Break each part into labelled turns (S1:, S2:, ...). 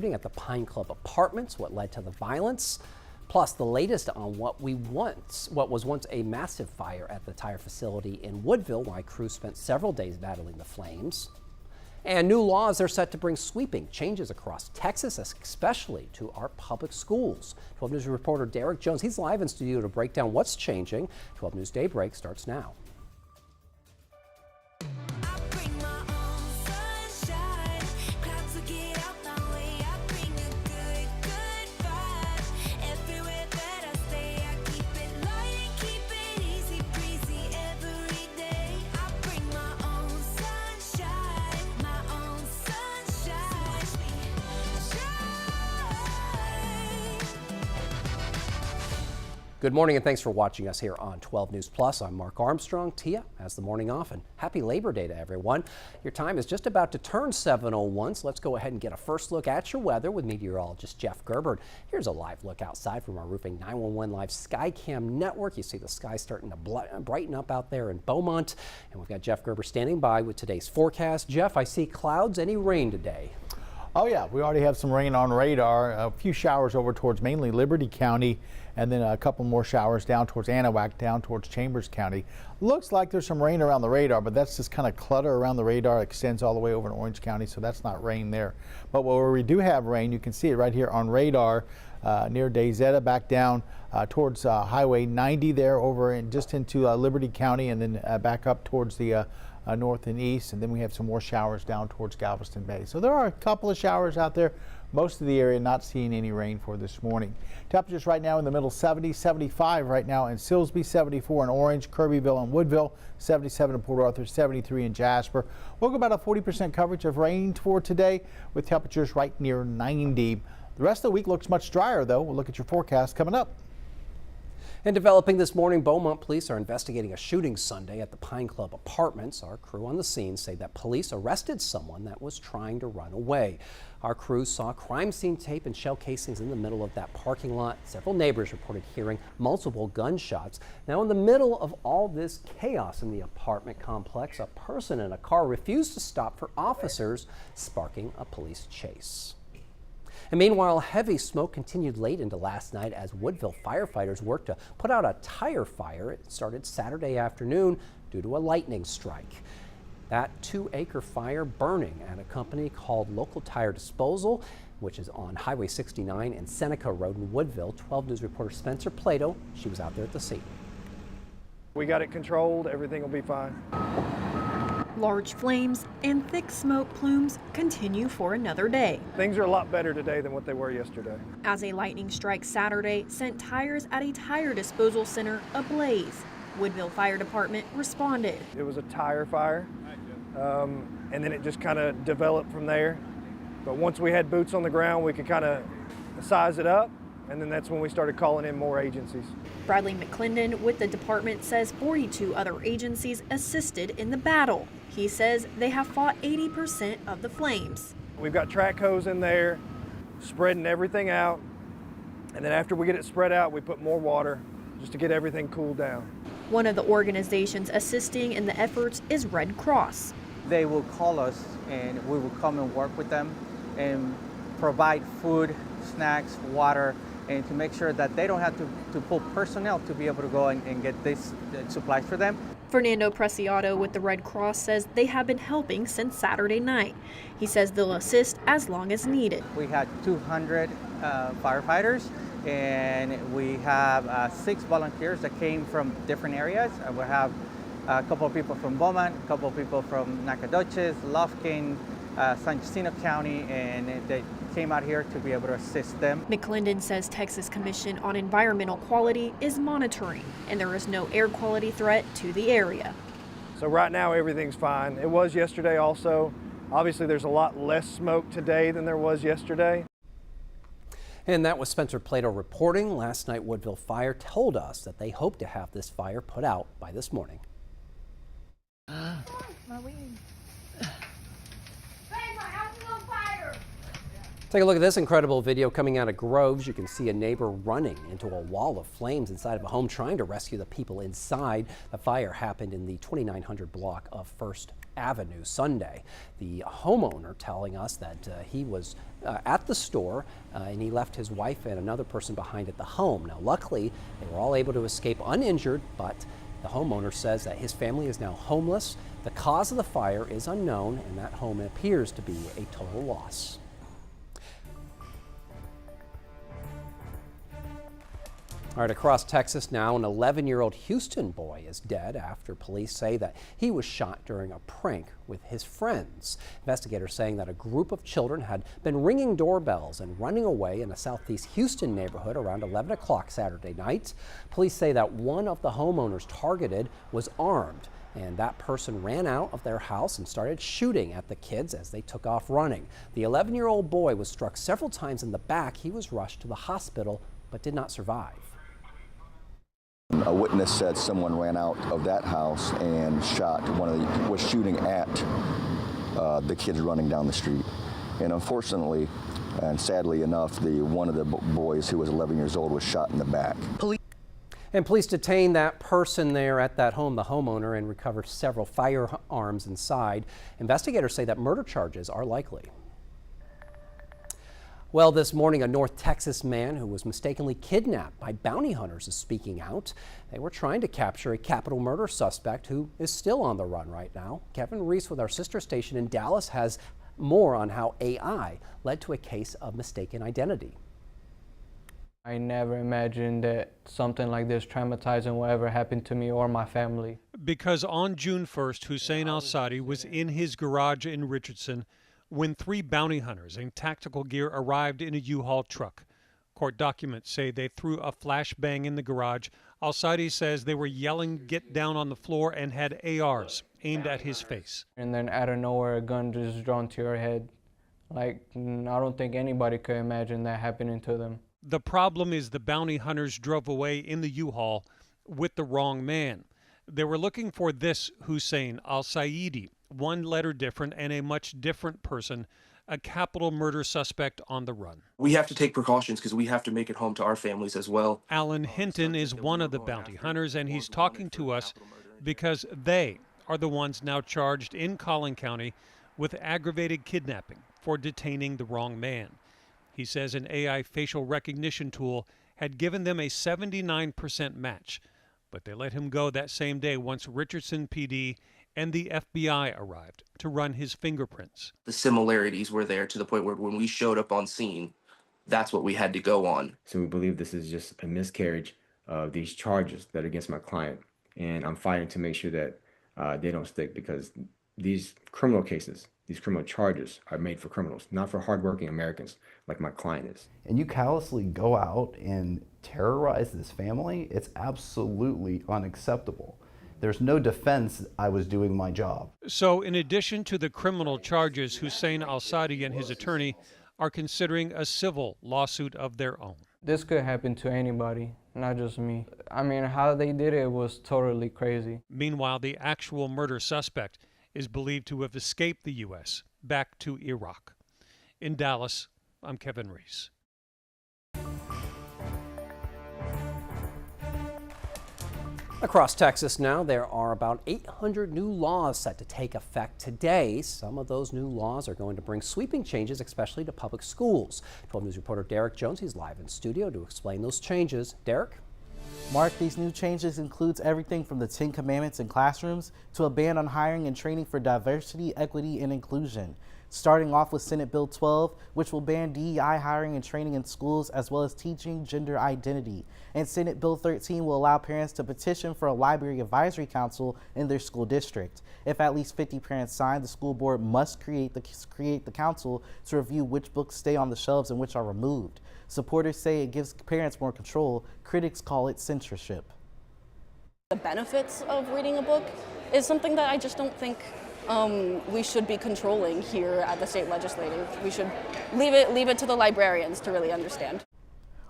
S1: shooting at the Pine Club Apartments, what led to the violence. Plus, the latest on what was once a massive fire at the tire facility in Woodville, why crews spent several days battling the flames. And new laws are set to bring sweeping changes across Texas, especially to our public schools. 12 News reporter Derek Jones, he's live in studio to break down what's changing. 12 News Daybreak starts now. Good morning and thanks for watching us here on 12 News Plus. I'm Mark Armstrong. Tia has the morning off and happy Labor Day to everyone. Your time is just about to turn 7:01, so let's go ahead and get a first look at your weather with meteorologist Jeff Gerber. Here's a live look outside from our Roofing 911 Live Skycam network. You see the sky starting to brighten up out there in Beaumont, and we've got Jeff Gerber standing by with today's forecast. Jeff, I see clouds. Any rain today?
S2: Oh yeah, we already have some rain on radar. A few showers over towards mainly Liberty County, and then a couple more showers down towards Anahuac, down towards Chambers County. Looks like there's some rain around the radar, but that's just kind of clutter around the radar. It extends all the way over in Orange County, so that's not rain there. But where we do have rain, you can see it right here on radar near Dayzetta, back down towards Highway 90 there, over and just into Liberty County, and then back up towards the north and east, and then we have some more showers down towards Galveston Bay. So there are a couple of showers out there. Most of the area not seeing any rain for this morning. Temperatures right now in the middle 70, 75 right now in Silsbee, 74 in Orange, Kirbyville and Woodville, 77 in Port Arthur, 73 in Jasper. We'll go about a 40% coverage of rain for today with temperatures right near 90. The rest of the week looks much drier though. We'll look at your forecast coming up.
S1: And developing this morning, Beaumont police are investigating a shooting Sunday at the Pine Club Apartments. Our crew on the scene say that police arrested someone that was trying to run away. Our crew saw crime scene tape and shell casings in the middle of that parking lot. Several neighbors reported hearing multiple gunshots. Now, in the middle of all this chaos in the apartment complex, a person in a car refused to stop for officers, sparking a police chase. And meanwhile, heavy smoke continued late into last night as Woodville firefighters worked to put out a tire fire. It started Saturday afternoon due to a lightning strike. That 2-acre fire burning at a company called Local Tire Disposal, which is on Highway 69 and Seneca Road in Woodville. 12 News reporter Spencer Plato, she was out there at the scene.
S3: We got it controlled. Everything will be fine.
S4: Large flames and thick smoke plumes continue for another day.
S3: Things are a lot better today than what they were yesterday.
S4: As a lightning strike Saturday sent tires at a tire disposal center ablaze, Woodville Fire Department responded.
S3: It was a tire fire, and then it just kind of developed from there. But once we had boots on the ground, we could kind of size it up, and then that's when we started calling in more agencies.
S4: Bradley McClendon with the department says 42 other agencies assisted in the battle. He says they have fought 80% of the flames.
S3: We've got track hose in there, spreading everything out. And then after we get it spread out, we put more water just to get everything cooled down.
S4: One of the organizations assisting in the efforts is Red Cross.
S5: They will call us and we will come and work with them and provide food, snacks, water, and to make sure that they don't have to pull personnel to be able to go and get these supplies for them.
S4: Fernando Preciado with the Red Cross says they have been helping since Saturday night. He says they'll assist as long as needed.
S5: We had 200 firefighters, and we have 6 volunteers that came from different areas. We have a couple of people from Beaumont, a couple of people from Nacogdoches, Lufkin, San Jacinto County, and they came out here to be able to assist them.
S4: McClendon says Texas Commission on Environmental Quality is monitoring, and there is no air quality threat to the area.
S3: So right now everything's fine. It was yesterday also. Obviously there's a lot less smoke today than there was yesterday.
S1: And that was Spencer Plato reporting. Last night, Woodville Fire told us that they hope to have this fire put out by this morning.
S6: My wing. Hey, my house is on fire!
S1: Take a look at this incredible video coming out of Groves. You can see a neighbor running into a wall of flames inside of a home trying to rescue the people inside. The fire happened in the 2900 block of First Avenue Sunday. The homeowner telling us that he was at the store and he left his wife and another person behind at the home. Now luckily they were all able to escape uninjured, but the homeowner says that his family is now homeless. The cause of the fire is unknown and that home appears to be a total loss. All right, across Texas now, an 11-year-old Houston boy is dead after police say that he was shot during a prank with his friends. Investigators saying that a group of children had been ringing doorbells and running away in a southeast Houston neighborhood around 11 o'clock Saturday night. Police say that one of the homeowners targeted was armed, and that person ran out of their house and started shooting at the kids as they took off running. The 11-year-old boy was struck several times in the back. He was rushed to the hospital but did not survive.
S6: A witness said someone ran out of that house and was shooting at the kids running down the street. And unfortunately, and sadly enough, one of the boys who was 11 years old was shot in the back.
S1: And police detained that person there at that home, the homeowner, and recovered several firearms inside. Investigators say that murder charges are likely. Well, this morning, a North Texas man who was mistakenly kidnapped by bounty hunters is speaking out. They were trying to capture a capital murder suspect who is still on the run right now. Kevin Reese with our sister station in Dallas has more on how AI led to a case of mistaken identity.
S7: I never imagined that something like this traumatizing will ever happen to me or my family.
S8: Because on June 1st, Hussein al-Sadi was in his garage in Richardson when 3 bounty hunters in tactical gear arrived in a U-Haul truck. Court documents say they threw a flashbang in the garage. Al-Sadi says they were yelling, "Get down on the floor," and had ARs aimed at his face.
S7: And then out of nowhere, a gun just drawn to your head. Like, I don't think anybody could imagine that happening to them.
S8: The problem is the bounty hunters drove away in the U-Haul with the wrong man. They were looking for this Hussein al-Saidi, one letter different and a much different person, a capital murder suspect on the run.
S9: We have to take precautions because we have to make it home to our families as well.
S8: Alan Hinton is one of the bounty hunters, and he's talking to us because they are the ones now charged in Collin County with aggravated kidnapping for detaining the wrong man. He says an AI facial recognition tool had given them a 79% match, but they let him go that same day once Richardson PD and the FBI arrived to run his fingerprints.
S9: The similarities were there to the point where when we showed up on scene, that's what we had to go on.
S10: So we believe this is just a miscarriage of these charges that are against my client. And I'm fighting to make sure that they don't stick, because these criminal cases, these criminal charges are made for criminals, not for hardworking Americans like my client is.
S11: And you callously go out and terrorize this family, it's absolutely unacceptable. There's no defense I was doing my job.
S8: So in addition to the criminal charges, Hussein al-Sadi and his attorney are considering a civil lawsuit of their own.
S7: This could happen to anybody, not just me. I mean, how they did it was totally crazy.
S8: Meanwhile, the actual murder suspect is believed to have escaped the U.S. back to Iraq. In Dallas, I'm Kevin Reese.
S1: Across Texas now, there are about 800 new laws set to take effect today. Some of those new laws are going to bring sweeping changes, especially to public schools. 12 News reporter Derek Jones, he's live in studio to explain those changes. Derek?
S12: Mark, these new changes includes everything from the 10 Commandments in classrooms to a ban on hiring and training for diversity, equity, and inclusion. Starting off with Senate Bill 12, which will ban DEI hiring and training in schools, as well as teaching gender identity. And Senate Bill 13 will allow parents to petition for a library advisory council in their school district. If at least 50 parents sign, the school board must create the council to review which books stay on the shelves and which are removed. Supporters say it gives parents more control. Critics call it censorship.
S13: The benefits of reading a book is something that I just don't think we should be controlling here at the state legislature. We should leave it to the librarians to really understand.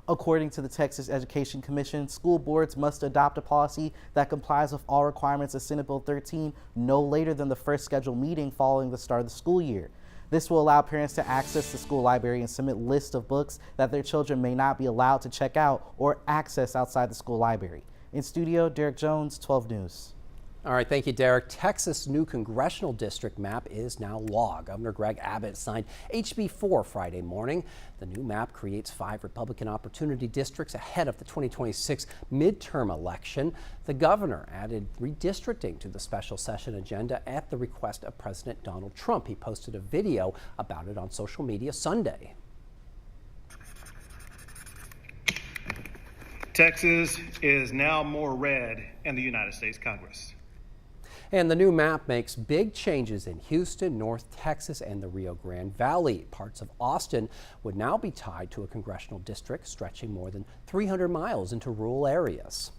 S12: According to the Texas Education Commission, school boards must adopt a policy that complies with all requirements of Senate Bill 13 no later than the first scheduled meeting following the start of the school year. This will allow parents to access the school library and submit lists of books that their children may not be allowed to check out or access outside the school library. In studio, Derek Jones, 12 News.
S1: All right, thank you, Derek. Texas' new congressional district map is now law. Governor Greg Abbott signed HB 4 Friday morning. The new map creates 5 Republican opportunity districts ahead of the 2026 midterm election. The governor added redistricting to the special session agenda at the request of President Donald Trump. He posted a video about it on social media Sunday.
S14: Texas is now more red in the United States Congress.
S1: And the new map makes big changes in Houston, North Texas, and the Rio Grande Valley. Parts of Austin would now be tied to a congressional district stretching more than 300 miles into rural areas.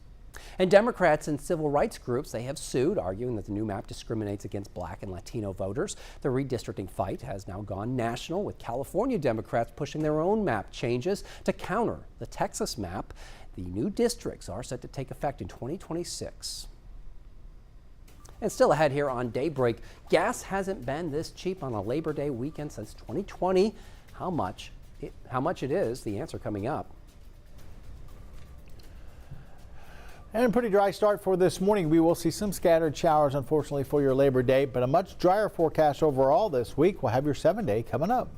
S1: And Democrats and civil rights groups, they have sued, arguing that the new map discriminates against Black and Latino voters. The redistricting fight has now gone national, with California Democrats pushing their own map changes to counter the Texas map. The new districts are set to take effect in 2026. And still ahead here on Daybreak, gas hasn't been this cheap on a Labor Day weekend since 2020. How much it is, the answer coming up.
S2: And a pretty dry start for this morning. We will see some scattered showers, unfortunately, for your Labor Day, but a much drier forecast overall this week. We'll have your 7-day coming up.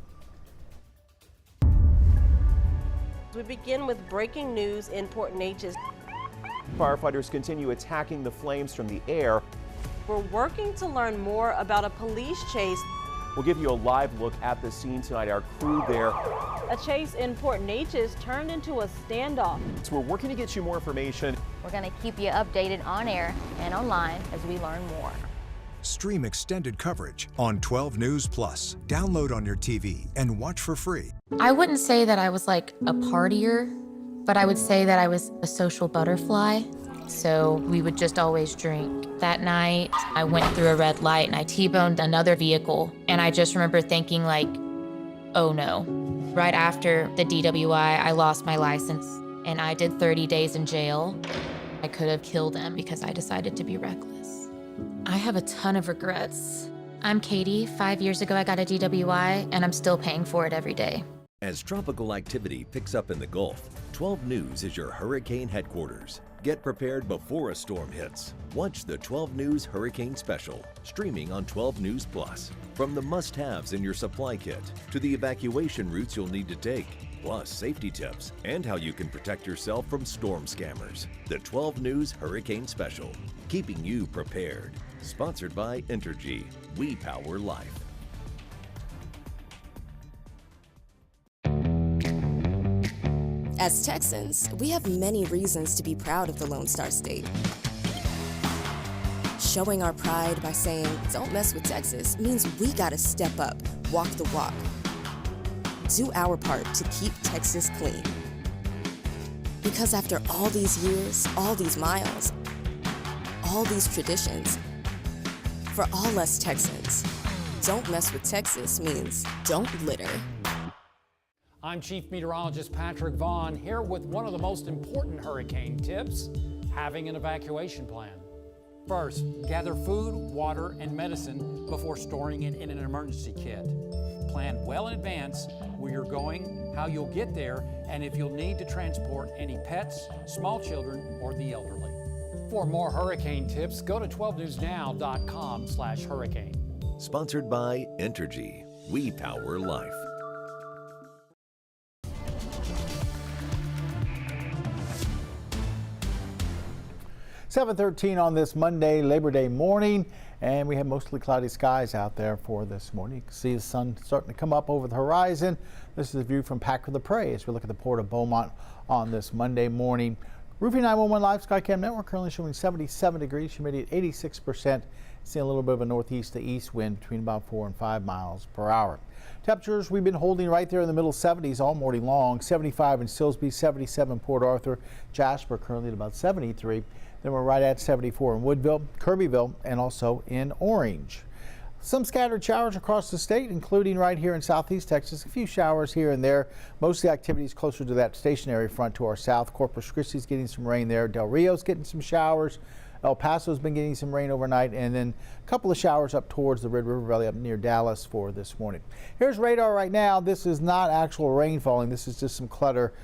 S15: We begin with breaking news in Port Neches.
S16: Firefighters continue attacking the flames from the air.
S15: We're working to learn more about a police chase.
S16: We'll give you a live look at the scene tonight. Our crew there.
S15: A chase in Port Neches turned into a standoff.
S16: So we're working to get you more information.
S17: We're going to keep you updated on air and online as we learn more.
S18: Stream extended coverage on 12 News Plus. Download on your TV and watch for free.
S17: I wouldn't say that I was like a partier, but I would say that I was a social butterfly. So we would just always drink. That night, I went through a red light and I T-boned another vehicle. And I just remember thinking like, oh no. Right after the DWI, I lost my license and I did 30 days in jail. I could have killed him because I decided to be reckless. I have a ton of regrets. I'm Katie. 5 years ago, I got a DWI and I'm still paying for it every day.
S19: As tropical activity picks up in the Gulf, 12 News is your hurricane headquarters. Get prepared before a storm hits. Watch the 12 News Hurricane Special, streaming on 12 News Plus. From the must-haves in your supply kit to the evacuation routes you'll need to take, plus safety tips and how you can protect yourself from storm scammers. The 12 News Hurricane Special, keeping you prepared. Sponsored by Entergy. We power life.
S20: As Texans, we have many reasons to be proud of the Lone Star State. Showing our pride by saying, "Don't mess with Texas," means we gotta step up, walk the walk. Do our part to keep Texas clean. Because after all these years, all these miles, all these traditions, for all us Texans, "Don't mess with Texas" means don't litter.
S21: I'm Chief Meteorologist Patrick Vaughn, here with one of the most important hurricane tips, having an evacuation plan. First, gather food, water, and medicine before storing it in an emergency kit. Plan well in advance where you're going, how you'll get there, and if you'll need to transport any pets, small children, or the elderly. For more hurricane tips, go to 12newsnow.com/hurricane.
S19: Sponsored by Entergy. We power life.
S2: 7:13 on this Monday, Labor Day morning, and we have mostly cloudy skies out there for this morning. You can see the sun starting to come up over the horizon. This is a view from Pack of the Prairie as we look at the Port of Beaumont on this Monday morning. Roofing 911 Live Skycam Network currently showing 77 degrees, humidity at 86%. Seeing a little bit of a northeast to east wind between about 4 and 5 miles per hour. Temperatures we've been holding right there in the middle 70s all morning long. 75 in Silsbee, 77 Port Arthur, Jasper currently at about 73. Then we're right at 74 in Woodville, Kirbyville, and also in Orange. Some scattered showers across the state, including right here in southeast Texas. A few showers here and there. Most of the activities closer to that stationary front to our south. Corpus Christi's getting some rain there. Del Rio's getting some showers. El Paso's been getting some rain overnight, and then a couple of showers up towards the Red River Valley up near Dallas for this morning. Here's radar right now. This is not actual rain falling. This is just some clutter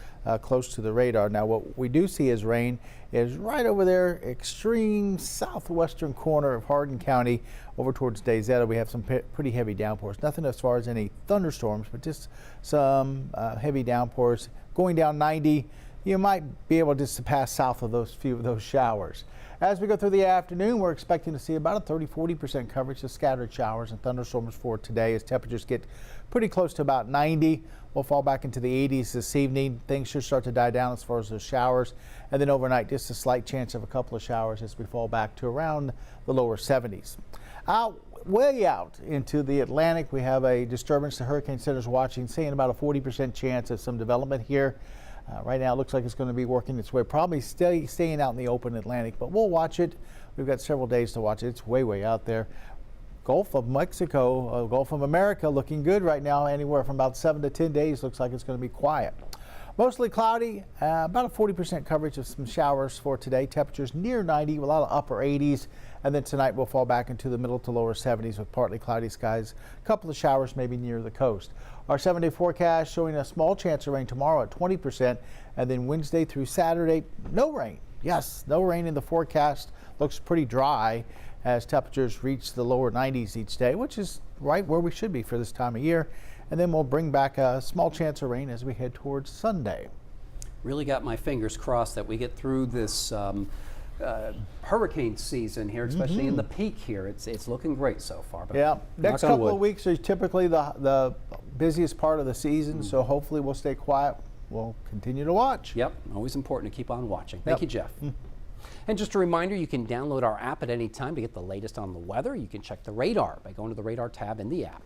S2: close to the radar. Now, what we do see as rain is right over there, extreme southwestern corner of Hardin County over towards DayZ. We have some pretty heavy downpours. Nothing as far as any thunderstorms, but just some heavy downpours. Going down 90, you might be able just to pass south of those few of those showers. As we go through the afternoon, we're expecting to see about a 30-40% coverage of scattered showers and thunderstorms for today as temperatures get pretty close to about 90. We'll fall back into the 80s this evening. Things should start to die down as far as those showers. And then overnight, just a slight chance of a couple of showers as we fall back to around the lower 70s. Way out into the Atlantic, we have a disturbance the Hurricane Center's watching, saying about a 40% chance of some development here. Right now, it looks like it's going to be working its way, probably staying out in the open Atlantic, but we'll watch it. We've got several days to watch it. It's way out there. Gulf of Mexico, Gulf of America looking good right now. Anywhere from about 7 to 10 days looks like it's going to be quiet. Mostly cloudy, about a 40% coverage of some showers for today. Temperatures near 90, a lot of upper 80s. And then tonight we'll fall back into the middle to lower 70s with partly cloudy skies. A couple of showers maybe near the coast. Our 7-day forecast showing a small chance of rain tomorrow at 20%. And then Wednesday through Saturday, no rain. Yes, no rain in the forecast. Looks pretty dry as temperatures reach the lower 90s each day, which is right where we should be for this time of year. And then we'll bring back a small chance of rain as we head towards Sunday.
S1: Really got my fingers crossed that we get through this hurricane season here, especially in the peak here. It's looking great so far. But
S2: yeah, next couple of weeks are typically the busiest part of the season, so hopefully we'll stay quiet. We'll continue to watch.
S1: Yep, always important to keep on watching. Thank you, Jeff. And just a reminder, you can download our app at any time to get the latest on the weather. You can check the radar by going to the radar tab in the app.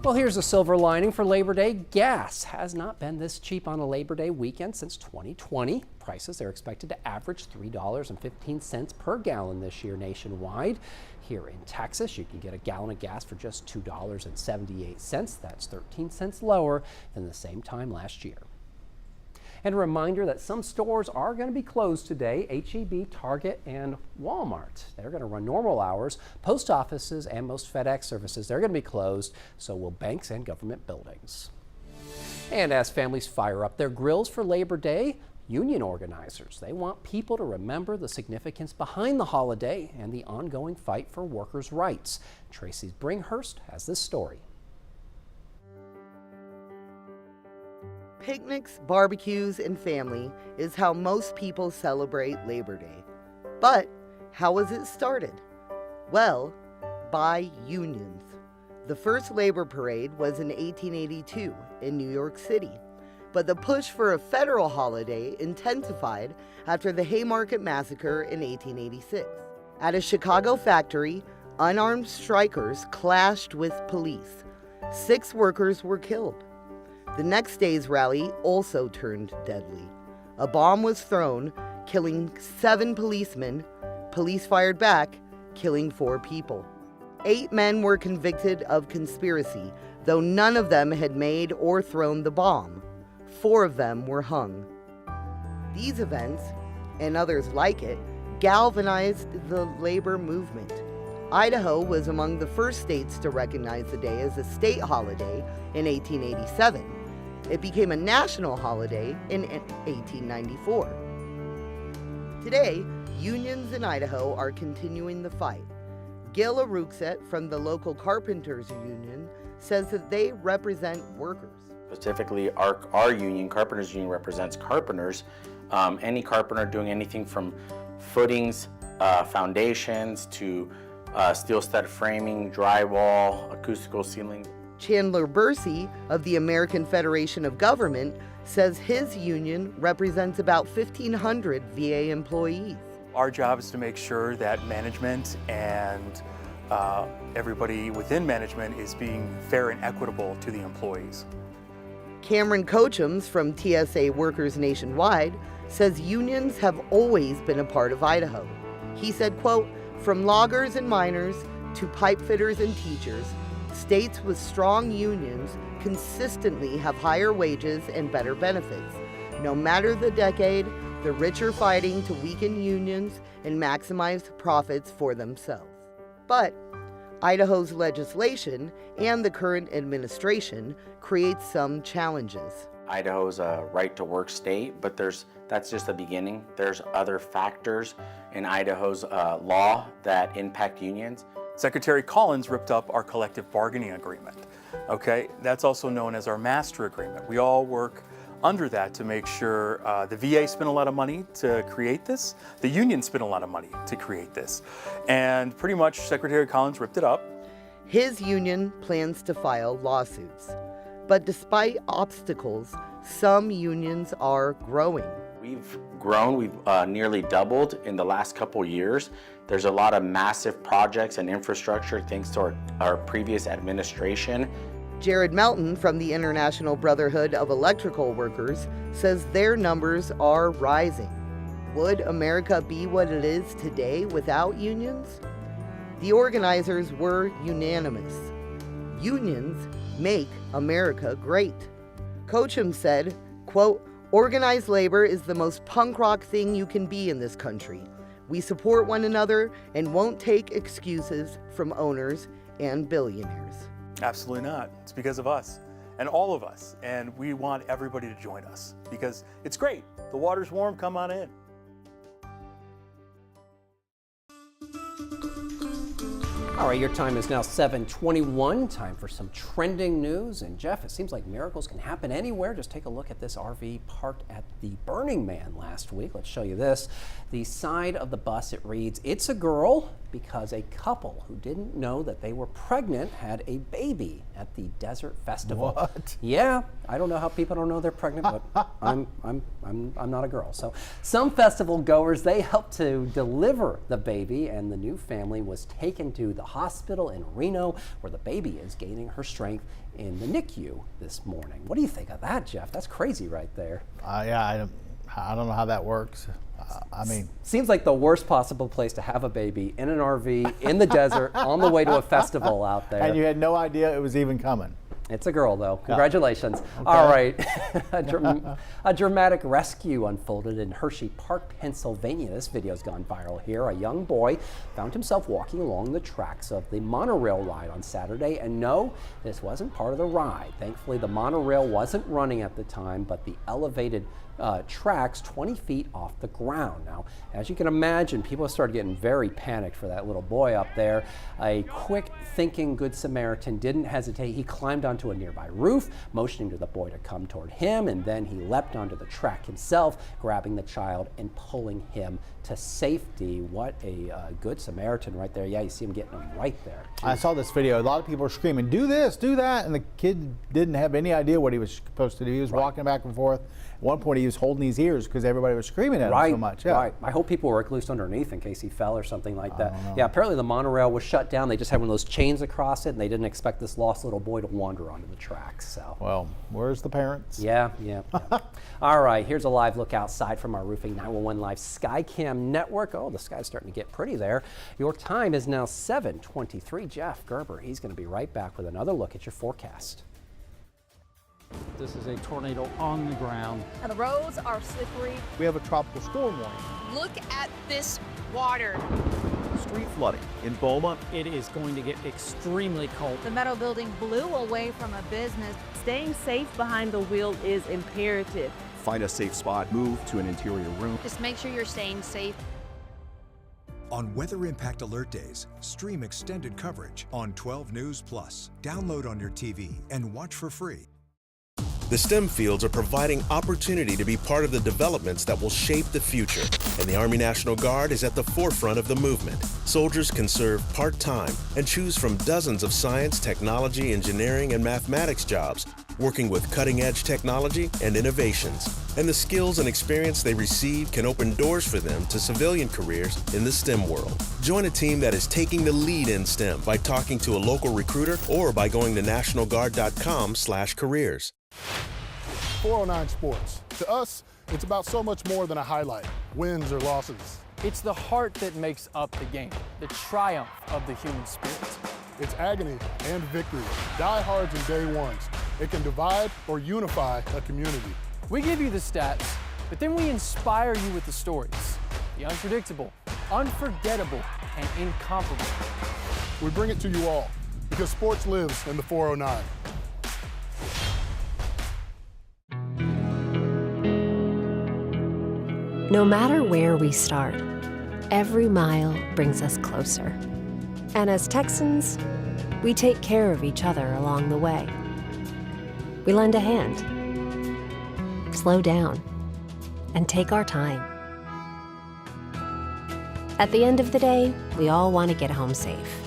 S1: Well, here's a silver lining for Labor Day. Gas has not been this cheap on a Labor Day weekend since 2020. Prices are expected to average $3.15 per gallon this year nationwide. Here in Texas, you can get a gallon of gas for just $2.78. That's 13 cents lower than the same time last year. And a reminder that some stores are going to be closed today. H-E-B, Target, and Walmart. They're going to run normal hours. Post offices and most FedEx services, they're going to be closed. So will banks and government buildings. And as families fire up their grills for Labor Day, union organizers, they want people to remember the significance behind the holiday and the ongoing fight for workers' rights. Tracy Bringhurst has this story.
S5: Picnics, barbecues, and family is how most people celebrate Labor Day. But how was it started? Well, by unions. The first labor parade was in 1882 in New York City, but the push for a federal holiday intensified after the Haymarket Massacre in 1886. At a Chicago factory, unarmed strikers clashed with police. 6 workers were killed. The next day's rally also turned deadly. A bomb was thrown, killing 7 policemen. Police fired back, killing 4 people. 8 men were convicted of conspiracy, though none of them had made or thrown the bomb. 4 of them were hung. These events, and others like it, galvanized the labor movement. Idaho was among the first states to recognize the day as a state holiday in 1887. It became a national holiday in 1894. Today, unions in Idaho are continuing the fight. Gil Arukset from the local Carpenters Union says that they represent workers.
S22: Specifically, our union, Carpenters Union, represents carpenters. Any carpenter doing anything from footings, foundations, to steel stud framing, drywall, acoustical ceiling.
S5: Chandler Bursey of the American Federation of Government says his union represents about 1,500 VA employees.
S23: Our job is to make sure that management and everybody within management is being fair and equitable to the employees.
S5: Cameron Cochums from TSA Workers Nationwide says unions have always been a part of Idaho. He said, quote, "From loggers and miners to pipe fitters and teachers, States with strong unions consistently have higher wages and better benefits. No matter the decade, the rich are fighting to weaken unions and maximize profits for themselves. But Idaho's legislation and the current administration create some challenges.
S22: Idaho's a right-to-work state, but that's just the beginning. There's other factors in Idaho's law that impact unions.
S23: Secretary Collins ripped up our collective bargaining agreement. Okay, that's also known as our master agreement. We all work under that to make sure the VA spent a lot of money to create this, the union spent a lot of money to create this, and pretty much Secretary Collins ripped it up.
S5: His union plans to file lawsuits. But despite obstacles, some unions are growing.
S22: We've grown, we've nearly doubled in the last couple years. There's a lot of massive projects and infrastructure thanks to our previous administration.
S5: Jared Melton from the International Brotherhood of Electrical Workers says their numbers are rising. Would America be what it is today without unions? The organizers were unanimous. Unions make America great. Coachum said, quote, "Organized labor is the most punk rock thing you can be in this country. We support one another and won't take excuses from owners and billionaires."
S23: Absolutely not. It's because of us and all of us. And we want everybody to join us because it's great. The water's warm, come on in.
S1: All right, your time is now 7:21. Time for some trending news. And Jeff, it seems like miracles can happen anywhere. Just take a look at this RV parked at the Burning Man last week. Let's show you this. The side of the bus, it reads, "It's a girl," because a couple who didn't know that they were pregnant had a baby at the Desert Festival.
S2: What?
S1: Yeah, I don't know how people don't know they're pregnant, but I'm not a girl. So some festival goers, they helped to deliver the baby, and the new family was taken to the hospital in Reno, where the baby is gaining her strength in the NICU this morning. What do you think of that, Jeff? That's crazy right there.
S2: Yeah, I don't know how that works. I mean,
S1: seems like the worst possible place to have a baby, in an RV, in the desert, on the way to a festival out there.
S2: And you had no idea it was even coming.
S1: It's a girl, though. Congratulations. Okay. All right. A dramatic rescue unfolded in Hershey Park, Pennsylvania. This video's gone viral here. A young boy found himself walking along the tracks of the monorail ride on Saturday. And no, this wasn't part of the ride. Thankfully, the monorail wasn't running at the time, but the elevated tracks 20 feet off the ground. Now, as you can imagine, people started getting very panicked for that little boy up there. A quick thinking Good Samaritan didn't hesitate. He climbed onto a nearby roof, motioning to the boy to come toward him, and then he leapt onto the track himself, grabbing the child and pulling him to safety. What a Good Samaritan right there. Yeah, you see him getting him right there.
S2: I saw this video. A lot of people were screaming, "Do this, do that," and the kid didn't have any idea what he was supposed to do. He was walking back and forth. At one point, he was holding his ears because everybody was screaming at him so much. Yeah.
S1: Right. I hope people were loose underneath in case he fell or something like that. Yeah, apparently the monorail was shut down. They just had one of those chains across it, and they didn't expect this lost little boy to wander onto the tracks. So.
S2: Well, where's the parents?
S1: Yeah. All right, here's a live look outside from our Roofing 911 Live Skycam network. Oh, the sky's starting to get pretty there. Your time is now 7:23. Jeff Gerber, he's going to be right back with another look at your forecast.
S3: This is a tornado on the ground.
S4: And the roads are slippery.
S2: We have a tropical storm warning.
S4: Look at this water.
S3: Street flooding in Beaumont. It is going to get extremely cold.
S4: The metal building blew away from a business.
S15: Staying safe behind the wheel is imperative.
S6: Find a safe spot, move to an interior room.
S4: Just make sure you're staying safe.
S18: On Weather Impact Alert Days, stream extended coverage on 12 News Plus. Download on your TV and watch for free.
S24: The STEM fields are providing opportunity to be part of the developments that will shape the future, and the Army National Guard is at the forefront of the movement. Soldiers can serve part-time and choose from dozens of science, technology, engineering, and mathematics jobs, working with cutting-edge technology and innovations. And the skills and experience they receive can open doors for them to civilian careers in the STEM world. Join a team that is taking the lead in STEM by talking to a local recruiter or by going to nationalguard.com/careers.
S25: 409 Sports. To us, it's about so much more than a highlight, wins or losses.
S26: It's the heart that makes up the game, the triumph of the human spirit.
S25: It's agony and victory. Diehards and day ones. It can divide or unify a community.
S7: We give you the stats, but then we inspire you with the stories. The unpredictable, unforgettable, and incomparable.
S25: We bring it to you all because sports lives in the 409.
S8: No matter where we start, every mile brings us closer. And as Texans, we take care of each other along the way. We lend a hand, slow down, and take our time. At the end of the day, we all want to get home safe.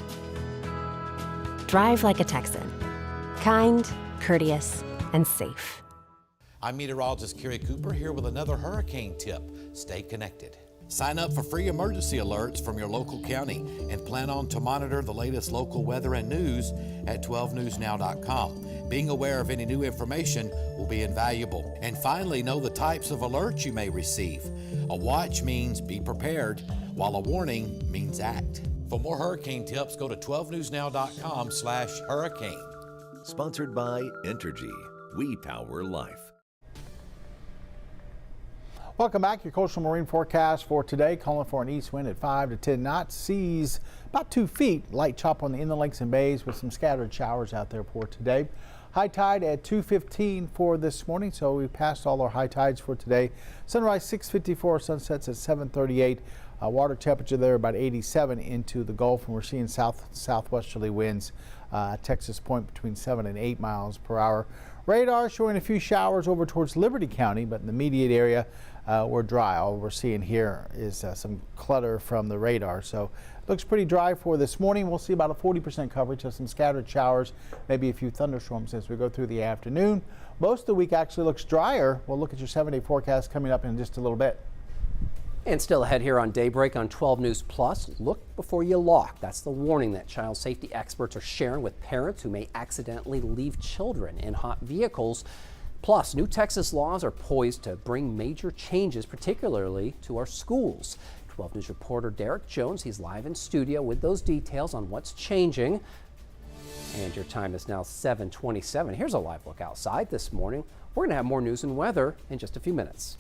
S8: Drive like a Texan. Kind, courteous, and safe.
S9: I'm meteorologist Kerry Cooper here with another hurricane tip. Stay connected. Sign up for free emergency alerts from your local county and plan on to monitor the latest local weather and news at 12newsnow.com. Being aware of any new information will be invaluable. And finally, know the types of alerts you may receive. A watch means be prepared, while a warning means act. For more hurricane tips, go to 12newsnow.com/hurricane.
S19: Sponsored by Entergy. We power life.
S2: Welcome back. Your coastal marine forecast for today, calling for an east wind at 5 to 10 knots. Seas about 2 feet. Light chop on the inland lakes and bays with some scattered showers out there for today. High tide at 2:15 for this morning, so we passed all our high tides for today. Sunrise 6:54, sunsets at 7:38. Water temperature there about 87 into the Gulf, and we're seeing southwesterly winds. Texas Point between 7 and 8 miles per hour. Radar showing a few showers over towards Liberty County, but in the immediate area we're dry. All we're seeing here is some clutter from the radar. So it looks pretty dry for this morning. We'll see about a 40% coverage of some scattered showers, maybe a few thunderstorms as we go through the afternoon. Most of the week actually looks drier. We'll look at your 7-day forecast coming up in just a little bit.
S1: And still ahead here on Daybreak on 12 News Plus, look before you lock. That's the warning that child safety experts are sharing with parents who may accidentally leave children in hot vehicles. Plus, new Texas laws are poised to bring major changes, particularly to our schools. 12 News reporter Derek Jones, he's live in studio with those details on what's changing. And your time is now 7:27. Here's a live look outside this morning. We're going to have more news and weather in just a few minutes.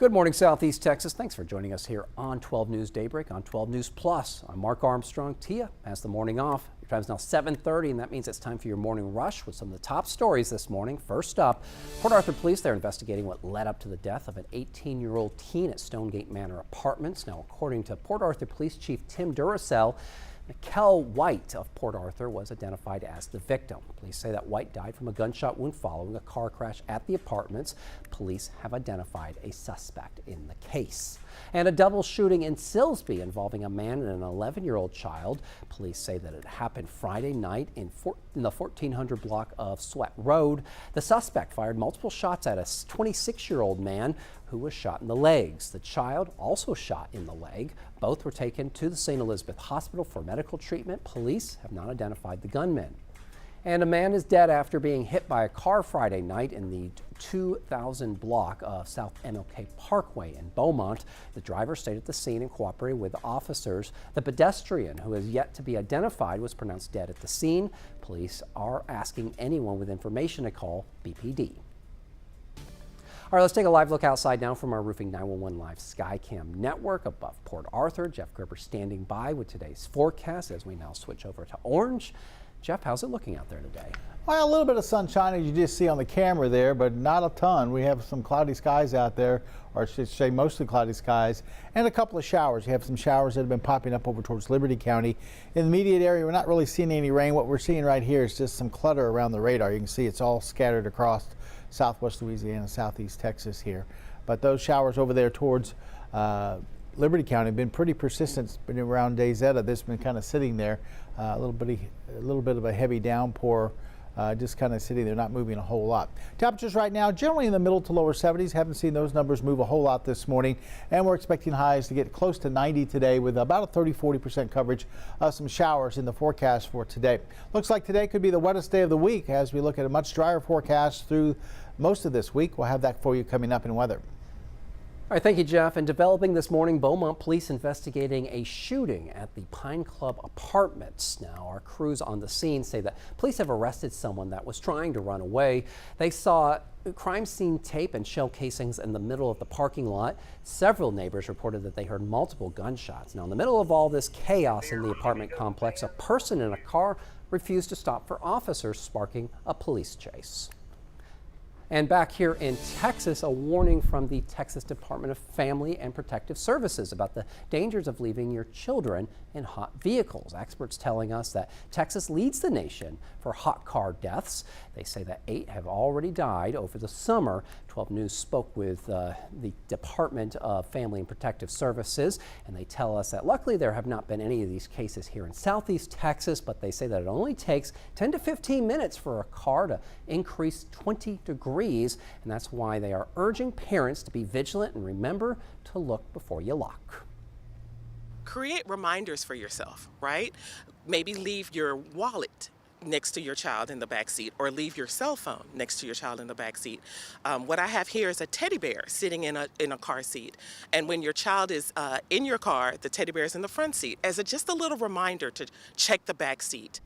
S1: Good morning, Southeast Texas. Thanks for joining us here on 12 News Daybreak on 12 News Plus. I'm Mark Armstrong. Tia has the morning off. Your time is now 7:30, and that means it's time for your morning rush with some of the top stories this morning. First up, Port Arthur police, they're investigating what led up to the death of an 18-year-old teen at Stonegate Manor Apartments. Now, according to Port Arthur Police Chief Tim Duracell, Mikkel White of Port Arthur was identified as the victim. Police say that White died from a gunshot wound following a car crash at the apartments. Police have identified a suspect in the case. And a double shooting in Silsbee involving a man and an 11-year-old child. Police say that it happened Friday night in the 1400 block of Sweat Road. The suspect fired multiple shots at a 26-year-old man who was shot in the legs. The child also shot in the leg. Both were taken to the St. Elizabeth Hospital for medical treatment. Police have not identified the gunman. And a man is dead after being hit by a car Friday night in the 2000 block of South MLK Parkway in Beaumont. The driver stayed at the scene and cooperated with officers. The pedestrian, who is yet to be identified, was pronounced dead at the scene. Police are asking anyone with information to call BPD. All right, let's take a live look outside now from our Roofing 911 Live Skycam network above Port Arthur. Jeff Gerber standing by with today's forecast as we now switch over to orange. Jeff, how's it looking out there today?
S2: Well, a little bit of sunshine, as you just see on the camera there, but not a ton. We have some cloudy skies out there, or I should say mostly cloudy skies, and a couple of showers. You have some showers that have been popping up over towards Liberty County. In the immediate area, we're not really seeing any rain. What we're seeing right here is just some clutter around the radar. You can see it's all scattered across southwest Louisiana, southeast Texas here. But those showers over there towards Liberty County have been pretty persistent. It's been around Day Zeta. This has been kind of sitting there, a little bit of a heavy downpour, just kind of sitting there, not moving a whole lot. Temperatures right now generally in the middle to lower 70s. Haven't seen those numbers move a whole lot this morning, and we're expecting highs to get close to 90 today with about a 30-40% coverage of some showers in the forecast for today. Looks like today could be the wettest day of the week as we look at a much drier forecast through most of this week. We'll have that for you coming up in weather.
S1: All right, thank you, Jeff. And developing this morning, Beaumont police investigating a shooting at the Pine Club Apartments. Now, our crews on the scene say that police have arrested someone that was trying to run away. They saw crime scene tape and shell casings in the middle of the parking lot. Several neighbors reported that they heard multiple gunshots. Now, in the middle of all this chaos in the apartment complex, a person in a car refused to stop for officers, sparking a police chase. And back here in Texas, a warning from the Texas Department of Family and Protective Services about the dangers of leaving your children in hot vehicles. Experts telling us that Texas leads the nation for hot car deaths. They say that 8 have already died over the summer. 12 News spoke with the Department of Family and Protective Services, and they tell us that luckily there have not been any of these cases here in Southeast Texas, but they say that it only takes 10 to 15 minutes for a car to increase 20 degrees, and that's why they are urging parents to be vigilant and remember to look before you lock.
S10: Create reminders for yourself, right? Maybe leave your wallet next to your child in the back seat, or leave your cell phone next to your child in the back seat. What I have here is a teddy bear sitting in a car seat, and when your child is in your car, the teddy bear is in the front seat, as just a little reminder to check the back seat.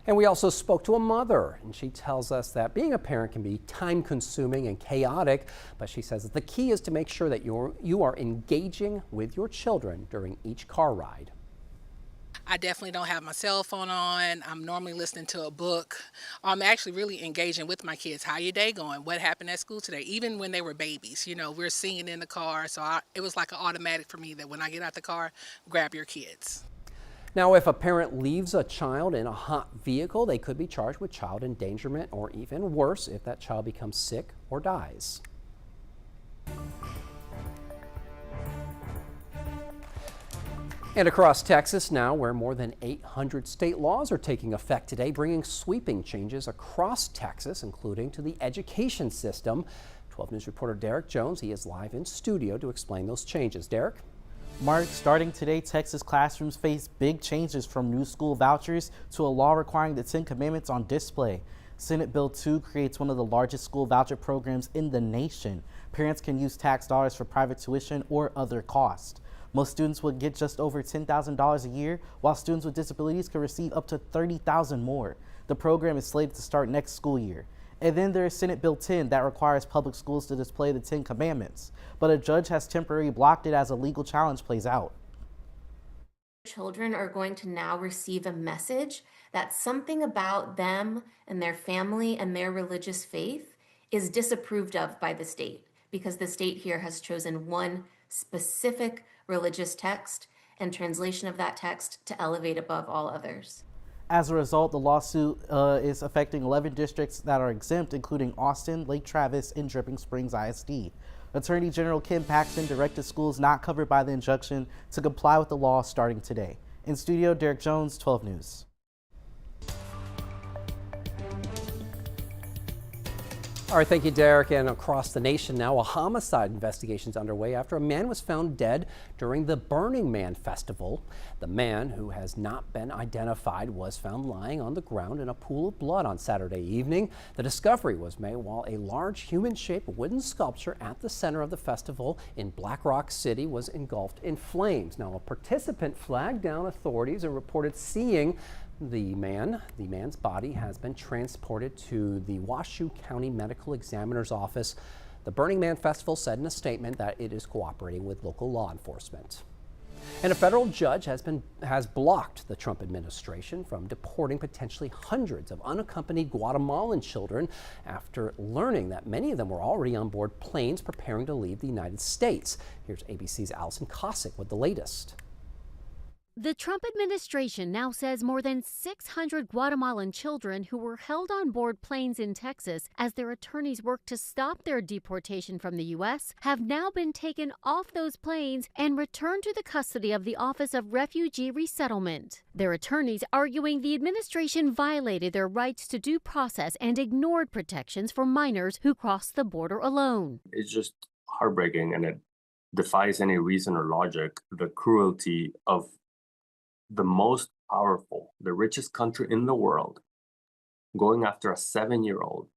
S1: And we also spoke to a mother, and she tells us that being a parent can be time-consuming and chaotic, but she says that the key is to make sure that you are engaging with your children during each car ride.
S11: I definitely don't have my cell phone on. I'm normally listening to a book. I'm actually really engaging with my kids. How your day going? What happened at school today? Even when they were babies, you know, we're singing in the car. So it was like an automatic for me that when I get out the car, grab your kids.
S1: Now, if a parent leaves a child in a hot vehicle, they could be charged with child endangerment, or even worse, if that child becomes sick or dies. And across Texas now, where more than 800 state laws are taking effect today, bringing sweeping changes across Texas, including to the education system. 12 News reporter Derek Jones, he is live in studio to explain those changes. Derek?
S12: Mark, starting today, Texas classrooms face big changes, from new school vouchers to a law requiring the 10 Commandments on display. Senate Bill 2 creates one of the largest school voucher programs in the nation. Parents can use tax dollars for private tuition or other costs. Most students will get just over $10,000 a year, while students with disabilities can receive up to $30,000 more. The program is slated to start next school year. And then there's Senate Bill 10 that requires public schools to display the 10 Commandments. But a judge has temporarily blocked it as a legal challenge plays out.
S13: Children are going to now receive a message that something about them and their family and their religious faith is disapproved of by the state, because the state here has chosen one specific religious text and translation of that text to elevate above all others.
S12: As a result, the lawsuit is affecting 11 districts that are exempt, including Austin, Lake Travis, and Dripping Springs ISD. Attorney General Ken Paxton directed schools not covered by the injunction to comply with the law starting today. In studio, Derek Jones, 12 News.
S1: All right, thank you, Derek. And across the nation now, a homicide investigation is underway after a man was found dead during the Burning Man festival. The man, who has not been identified, was found lying on the ground in a pool of blood on Saturday evening. The discovery was made while a large human-shaped wooden sculpture at the center of the festival in Black Rock City was engulfed in flames. Now, a participant flagged down authorities and reported seeing the man's body has been transported to the Washoe County Medical Examiner's Office. The Burning Man Festival said in a statement that it is cooperating with local law enforcement. And a federal judge has blocked the Trump administration from deporting potentially hundreds of unaccompanied Guatemalan children after learning that many of them were already on board planes preparing to leave the United States. Here's ABC's Allison Cossack with the latest.
S14: The Trump administration now says more than 600 Guatemalan children who were held on board planes in Texas as their attorneys worked to stop their deportation from the U.S. have now been taken off those planes and returned to the custody of the Office of Refugee Resettlement. Their attorneys arguing the administration violated their rights to due process and ignored protections for minors who crossed the border alone.
S16: It's just heartbreaking, and it defies any reason or logic, the cruelty of the most powerful, the richest country in the world, going after a 7-year-old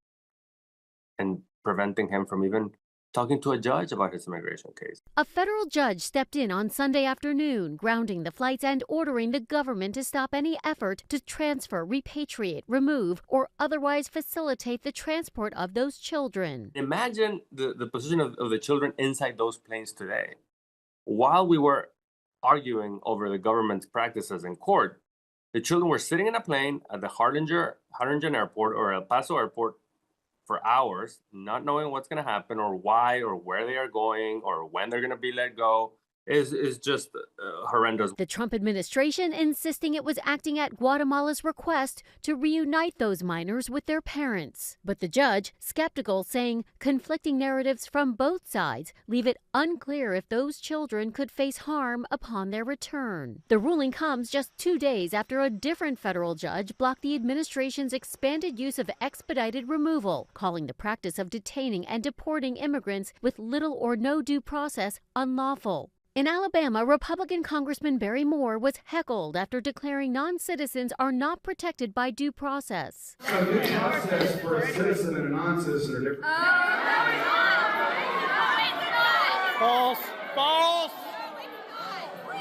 S16: and preventing him from even talking to a judge about his immigration case.
S14: A federal judge stepped in on Sunday afternoon, grounding the flights and ordering the government to stop any effort to transfer, repatriate, remove, or otherwise facilitate the transport of those children.
S16: Imagine the position of the children inside those planes today. While we were arguing over the government's practices in court, the children were sitting in a plane at the Harlingen Airport or El Paso Airport for hours, not knowing what's going to happen or why or where they are going or when they're going to be let go. Is just horrendous.
S14: The Trump administration insisting it was acting at Guatemala's request to reunite those minors with their parents. But the judge, skeptical, saying conflicting narratives from both sides leave it unclear if those children could face harm upon their return. The ruling comes just 2 days after a different federal judge blocked the administration's expanded use of expedited removal, calling the practice of detaining and deporting immigrants with little or no due process unlawful. In Alabama, Republican Congressman Barry Moore was heckled after declaring non-citizens are not protected by due process.
S17: So due process for a citizen and a non-citizen are different.
S20: False, false,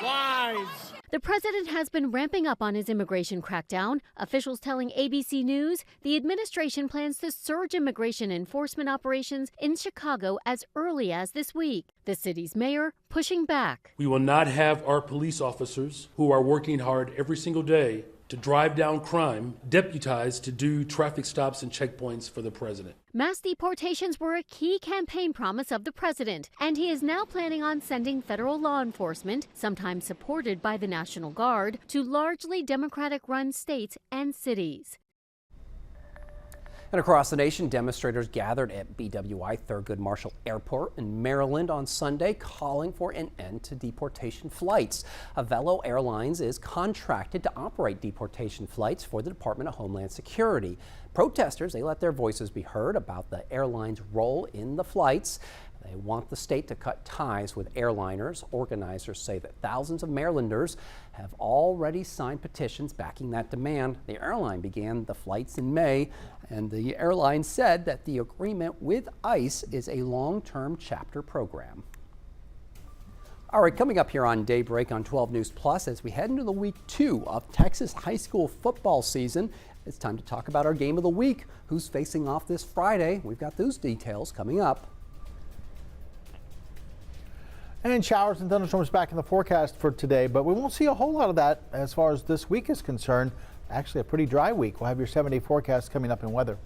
S20: lies.
S14: The president has been ramping up on his immigration crackdown. Officials telling ABC News the administration plans to surge immigration enforcement operations in Chicago as early as this week. The city's mayor pushing back.
S26: We will not have our police officers, who are working hard every single day to drive down crime, deputized to do traffic stops and checkpoints for the president.
S14: Mass deportations were a key campaign promise of the president, and he is now planning on sending federal law enforcement, sometimes supported by the National Guard, to largely Democratic-run states and cities.
S1: And across the nation, demonstrators gathered at BWI Thurgood Marshall Airport in Maryland on Sunday, calling for an end to deportation flights. Avelo Airlines is contracted to operate deportation flights for the Department of Homeland Security. Protesters, they let their voices be heard about the airline's role in the flights. They want the state to cut ties with airliners. Organizers say that thousands of Marylanders have already signed petitions backing that demand. The airline began the flights in May, and the airline said that the agreement with ICE is a long-term chapter program. All right, coming up here on Daybreak on 12 News Plus, as we head into the week 2 of Texas high school football season, it's time to talk about our game of the week. Who's facing off this Friday? We've got those details coming up.
S2: And showers and thunderstorms back in the forecast for today, but we won't see a whole lot of that as far as this week is concerned. Actually, a pretty dry week. We'll have your 7-day forecast coming up in weather.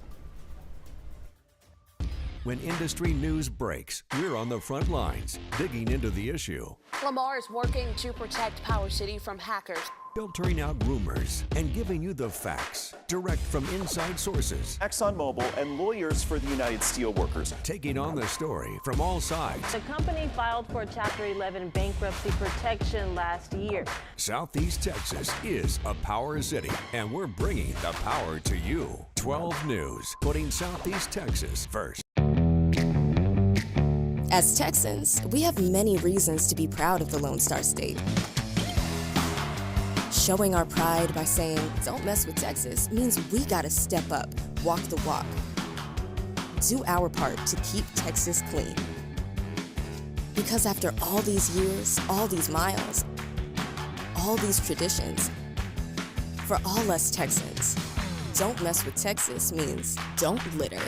S18: When industry news breaks, we're on the front lines, digging into the issue,
S3: Lamar is working to protect Power City from hackers,
S18: filtering out rumors, and giving you the facts direct from inside sources.
S6: ExxonMobil and lawyers for the United Steelworkers
S18: Taking on the story from all sides.
S5: The company filed for Chapter 11 bankruptcy protection last year.
S18: Southeast Texas is a power city, and we're bringing the power to you. 12 News, putting Southeast Texas first.
S15: As Texans, we have many reasons to be proud of the Lone Star State. Showing our pride by saying, "Don't mess with Texas," means we gotta step up, walk the walk. Do our part to keep Texas clean. Because after all these years, all these miles, all these traditions, for all us Texans, don't mess with Texas means don't litter.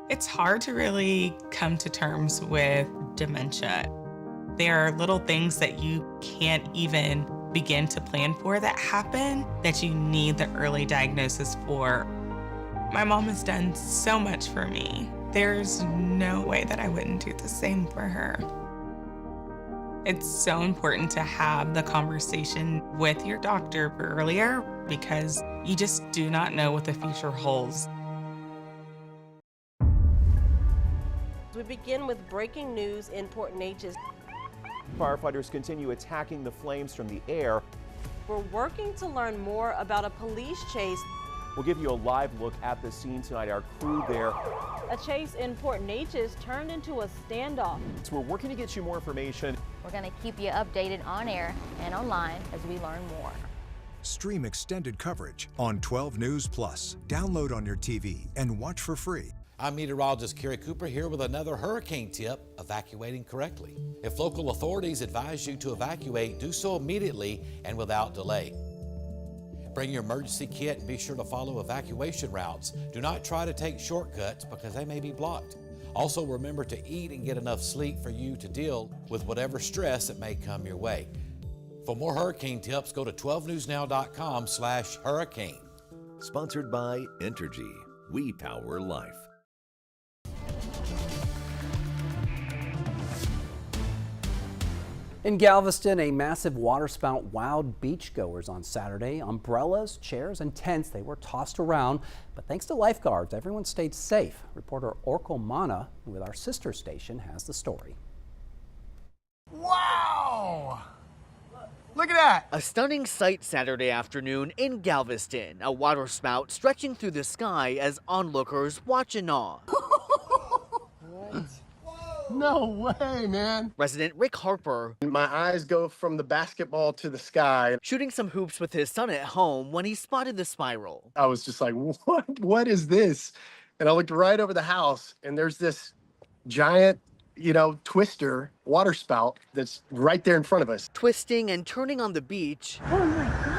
S21: It's hard to really come to terms with dementia. There are little things that you can't even begin to plan for that happen that you need the early diagnosis for. My mom has done so much for me. There's no way that I wouldn't do the same for her. It's so important to have the conversation with your doctor earlier because you just do not know what the future holds.
S5: We begin with breaking news in Port Neches.
S6: Firefighters continue attacking the flames from the air.
S5: We're working to learn more about a police chase.
S6: We'll give you a live look at the scene tonight. Our crew there.
S5: A chase in Port Neches turned into a standoff.
S6: So we're working to get you more information.
S22: We're going to keep you updated on air and online as we learn more.
S18: Stream extended coverage on 12 News Plus. Download on your TV and watch for free.
S9: I'm meteorologist Kerry Cooper here with another hurricane tip, evacuating correctly. If local authorities advise you to evacuate, do so immediately and without delay. Bring your emergency kit and be sure to follow evacuation routes. Do not try to take shortcuts because they may be blocked. Also remember to eat and get enough sleep for you to deal with whatever stress that may come your way. For more hurricane tips, go to 12newsnow.com/hurricane.
S19: Sponsored by Entergy. We power life.
S1: In Galveston, a massive waterspout wowed beachgoers on Saturday. Umbrellas, chairs, and tents, they were tossed around, but thanks to lifeguards, everyone stayed safe. Reporter Orko Mana with our sister station has the story.
S23: Wow! Look at that! A stunning sight Saturday afternoon in Galveston. A waterspout stretching through the sky as onlookers watch in awe.
S27: What? No way, man.
S23: Resident Rick Harper.
S27: My eyes go from the basketball to the sky.
S23: Shooting some hoops with his son at home when he spotted the spiral.
S27: I was just like, what is this? And I looked right over the house and there's this giant, twister water spout that's right there in front of us.
S23: Twisting and turning on the beach.
S22: Oh my God.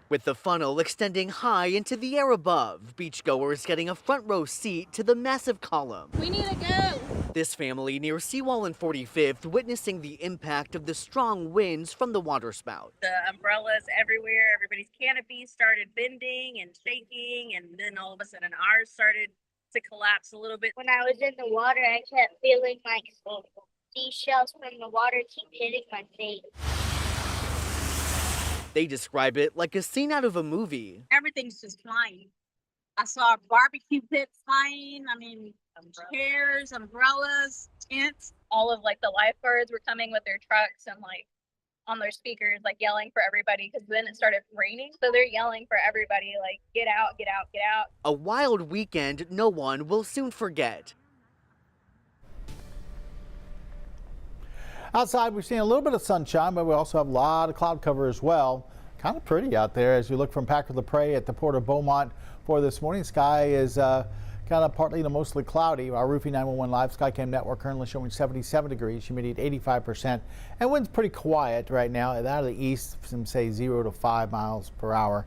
S23: With the funnel extending high into the air above, beachgoers getting a front row seat to the massive column.
S22: We need to go.
S23: This family near Seawall and 45th witnessing the impact of the strong winds from the waterspout.
S28: The umbrellas everywhere, everybody's canopies started bending and shaking, and then all of a sudden ours started to collapse a little bit.
S29: When I was in the water, I kept feeling like seashells from the water keep hitting my face.
S23: They describe it like a scene out of a movie.
S28: Everything's just flying. I saw barbecue pits flying. Chairs, umbrellas, tents.
S29: All of the lifeguards were coming with their trucks and on their speakers, yelling for everybody because then it started raining. So they're yelling for everybody, get out, get out, get out.
S23: A wild weekend no one will soon forget.
S2: Outside, we've seen a little bit of sunshine, but we also have a lot of cloud cover as well. Kind of pretty out there as you look from Packer La Prairie at the Port of Beaumont for this morning. Sky is kind of partly to mostly cloudy. Our Roofing 911 Live Skycam network currently showing 77 degrees, humidity at 85%, and wind's pretty quiet right now. Out of the east, some say 0 to 5 miles per hour.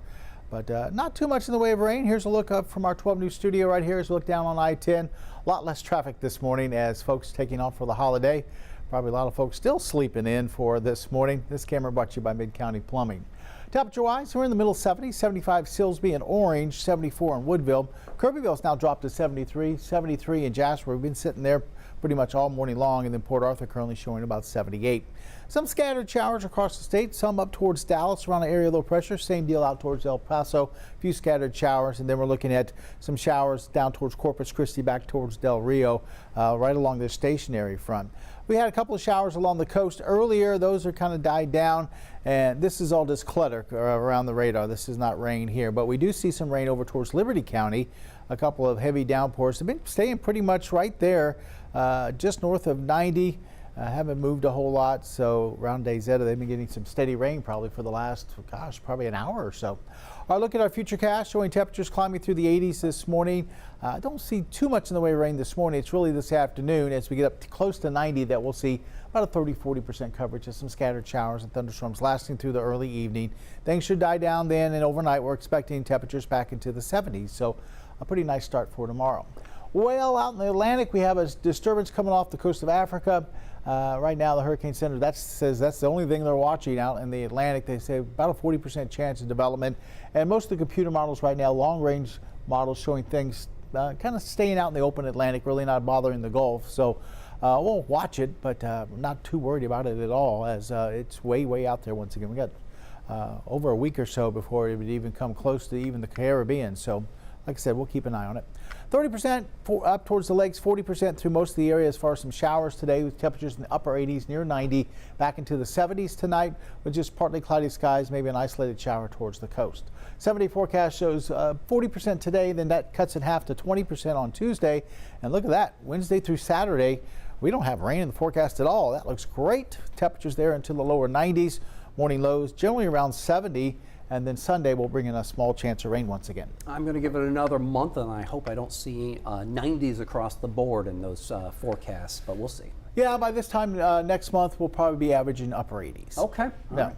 S2: But not too much in the way of rain. Here's a look up from our 12 News studio right here as we look down on I-10. A lot less traffic this morning as folks taking off for the holiday. Probably a lot of folks still sleeping in for this morning. This camera brought to you by Mid-County Plumbing. Temperature-wise, we're in the middle 70s, 75 Silsbee and Orange, 74 in Woodville. Kirbyville's now dropped to 73, 73 in Jasper. We've been sitting there pretty much all morning long, and then Port Arthur currently showing about 78. Some scattered showers across the state, some up towards Dallas around the area of low pressure. Same deal out towards El Paso. A few scattered showers, and then we're looking at some showers down towards Corpus Christi, back towards Del Rio, right along the stationary front. We had a couple of showers along the coast earlier. Those are kind of died down, and this is all just clutter around the radar. This is not rain here, but we do see some rain over towards Liberty County. A couple of heavy downpours have been staying pretty much right there, just north of 90. Haven't moved a whole lot, so around Dayzetta, they've been getting some steady rain probably for the last, probably an hour or so. All right, look at our futurecast showing temperatures climbing through the 80s this morning. I don't see too much in the way of rain this morning. It's really this afternoon as we get up to close to 90 that we'll see about a 30-40% coverage of some scattered showers and thunderstorms lasting through the early evening. Things should die down then, and overnight we're expecting temperatures back into the 70s, so a pretty nice start for tomorrow. Well, out in the Atlantic, we have a disturbance coming off the coast of Africa. Right now, the Hurricane Center says that's the only thing they're watching out in the Atlantic. They say about a 40% chance of development. And most of the computer models right now, long-range models showing things kind of staying out in the open Atlantic, really not bothering the Gulf. So we'll watch it, but not too worried about it at all, as it's way, way out there once again. We got over a week or so before it would even come close to even the Caribbean. So like I said, we'll keep an eye on it. 30% up towards the lakes, 40% through most of the area as far as some showers today, with temperatures in the upper 80s, near 90, back into the 70s tonight with just partly cloudy skies, maybe an isolated shower towards the coast. 70 forecast shows 40% today, then that cuts in half to 20% on Tuesday. And look at that, Wednesday through Saturday, we don't have rain in the forecast at all. That looks great. Temperatures there into the lower 90s, morning lows generally around 70. And then Sunday will bring in a small chance of rain once again.
S1: I'm going to give it another month, and I hope I don't see 90s across the board in those forecasts, but we'll see.
S2: Yeah, by this time next month, we'll probably be averaging upper 80s.
S1: Okay.
S2: Yeah.
S1: Right.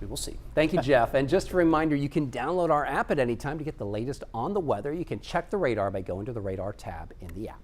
S1: We will see. Thank you, Jeff. And just a reminder, you can download our app at any time to get the latest on the weather. You can check the radar by going to the radar tab in the app.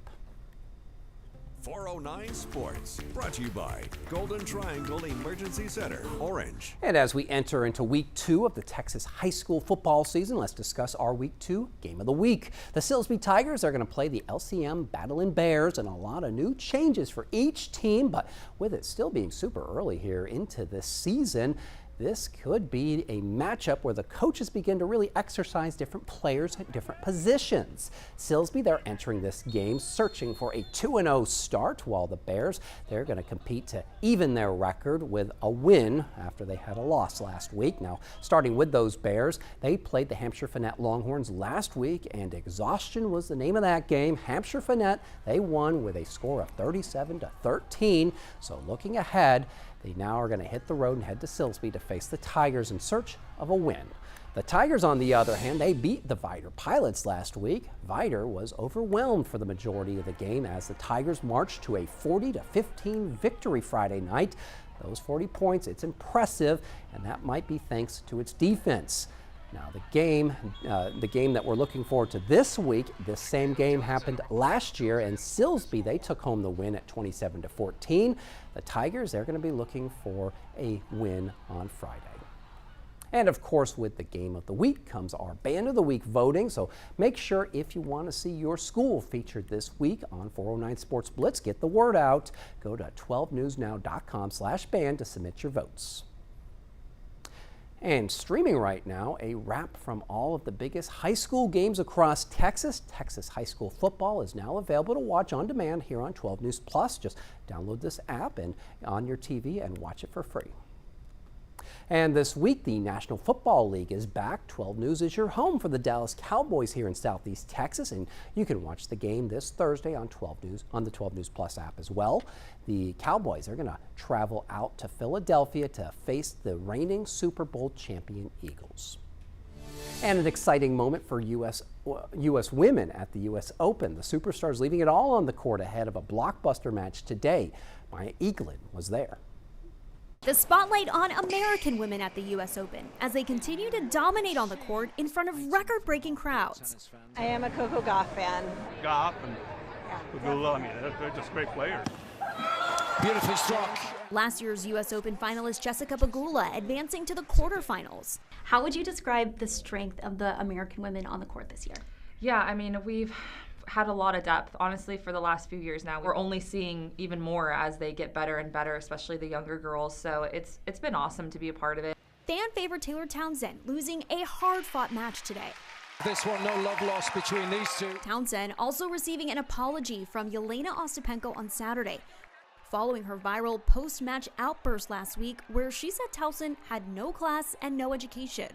S18: 409 Sports, brought to you by Golden Triangle Emergency Center, Orange.
S1: And as we enter into week 2 of the Texas high school football season, let's discuss our week 2 game of the week. The Silsbee Tigers are going to play the LCM Battling Bears, and a lot of new changes for each team, but with it still being super early here into this season, this could be a matchup where the coaches begin to really exercise different players at different positions. Silsbee, they're entering this game searching for a 2-0 start, while the Bears, they're going to compete to even their record with a win after they had a loss last week. Now, starting with those Bears, they played the Hampshire Finnett Longhorns last week, and exhaustion was the name of that game. Hampshire Finnett, they won with a score of 37-13. So looking ahead, they now are going to hit the road and head to Silsbee to face the Tigers in search of a win. The Tigers, on the other hand, they beat the Vider Pilots last week. Vider was overwhelmed for the majority of the game as the Tigers marched to a 40-15 victory Friday night. Those 40 points, it's impressive, and that might be thanks to its defense. Now the game that we're looking forward to this week, this same game happened last year, and Silsbee, they took home the win at 27-14. The Tigers, they're going to be looking for a win on Friday. And of course, with the game of the week comes our Band of the Week voting. So make sure if you want to see your school featured this week on 409 Sports Blitz, get the word out. Go to 12newsnow.com/band to submit your votes. And streaming right now, a wrap from all of the biggest high school games across Texas. Texas high school football is now available to watch on demand here on 12 News Plus. Just download this app and on your TV and watch it for free. And this week, the National Football League is back. 12 News is your home for the Dallas Cowboys here in Southeast Texas, and you can watch the game this Thursday on 12 News on the 12 News Plus app as well. The Cowboys are going to travel out to Philadelphia to face the reigning Super Bowl champion Eagles. And an exciting moment for U.S. women at the U.S. Open. The superstars leaving it all on the court ahead of a blockbuster match today. Maya Eaglin was there.
S4: The spotlight on American women at the U.S. Open as they continue to dominate on the court in front of record-breaking crowds.
S7: I am a Coco Gauff fan.
S8: Gauff and Pegula, I mean, they're just great players.
S7: Beautifully struck.
S4: Last year's U.S. Open finalist Jessica Pegula advancing to the quarterfinals.
S10: How would you describe the strength of the American women on the court this year?
S11: Yeah, I mean, we've had a lot of depth, honestly, for the last few years now. We're only seeing even more as they get better and better, especially the younger girls, so it's been awesome to be a part of it.
S4: Fan favorite Taylor Townsend losing a hard-fought match today.
S12: This one, no love lost between these two.
S4: Townsend also receiving an apology from Yelena Ostapenko on Saturday, following her viral post-match outburst last week where she said Townsend had no class and no education.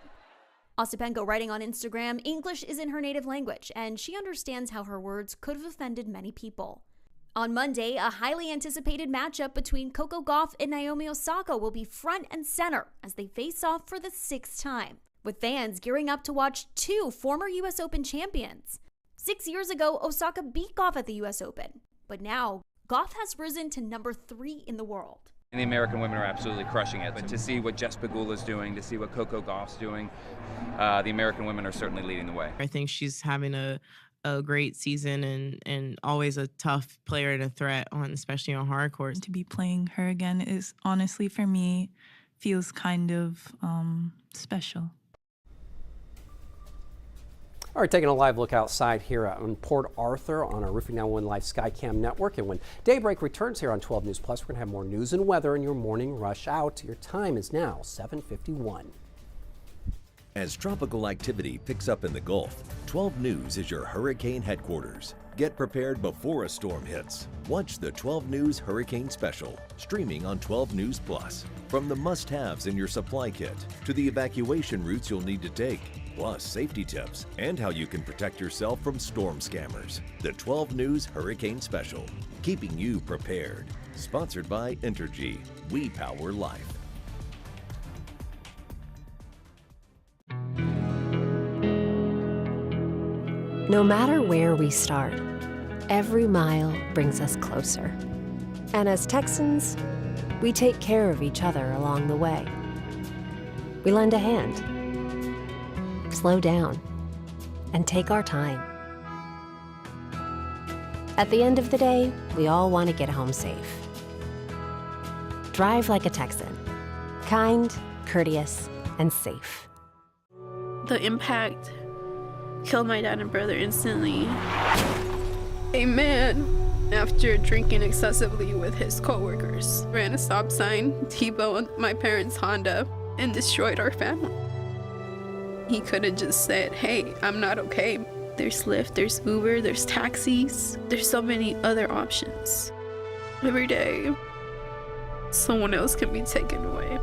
S4: Ostapenko writing on Instagram, English isn't her native language, and she understands how her words could have offended many people. On Monday, a highly anticipated matchup between Coco Gauff and Naomi Osaka will be front and center as they face off for the 6th time, with fans gearing up to watch two former U.S. Open champions. 6 years ago, Osaka beat Gauff at the U.S. Open, but now Gauff has risen to number 3 in the world.
S13: And the American women are absolutely crushing it. But to see what Jess Pegula is doing, to see what Coco Gauff's doing, the American women are certainly leading the way.
S24: I think she's having a great season and always a tough player and a threat especially on hard courts.
S25: To be playing her again is honestly for me feels kind of special.
S1: All right, taking a live look outside here on Port Arthur on our Roofing 911 Live Skycam network. And when Daybreak returns here on 12 News Plus, we're going to have more news and weather in your morning rush out. Your time is now 7:51.
S19: As tropical activity picks up in the Gulf, 12 News is your hurricane headquarters. Get prepared before a storm hits. Watch the 12 News Hurricane Special, streaming on 12 News Plus. From the must-haves in your supply kit to the evacuation routes you'll need to take, plus safety tips and how you can protect yourself from storm scammers. The 12 News Hurricane Special, keeping you prepared. Sponsored by Entergy. We power life.
S30: No matter where we start, every mile brings us closer. And as Texans, we take care of each other along the way. We lend a hand, slow down, and take our time. At the end of the day, we all want to get home safe. Drive like a Texan. Kind, courteous, and safe.
S31: The impact killed my dad and brother instantly. A man, after drinking excessively with his coworkers, ran a stop sign, T-boned my parents' Honda, and destroyed our family. He could have just said, hey, I'm not okay. There's Lyft, there's Uber, there's taxis. There's so many other options. Every day, someone else can be taken away.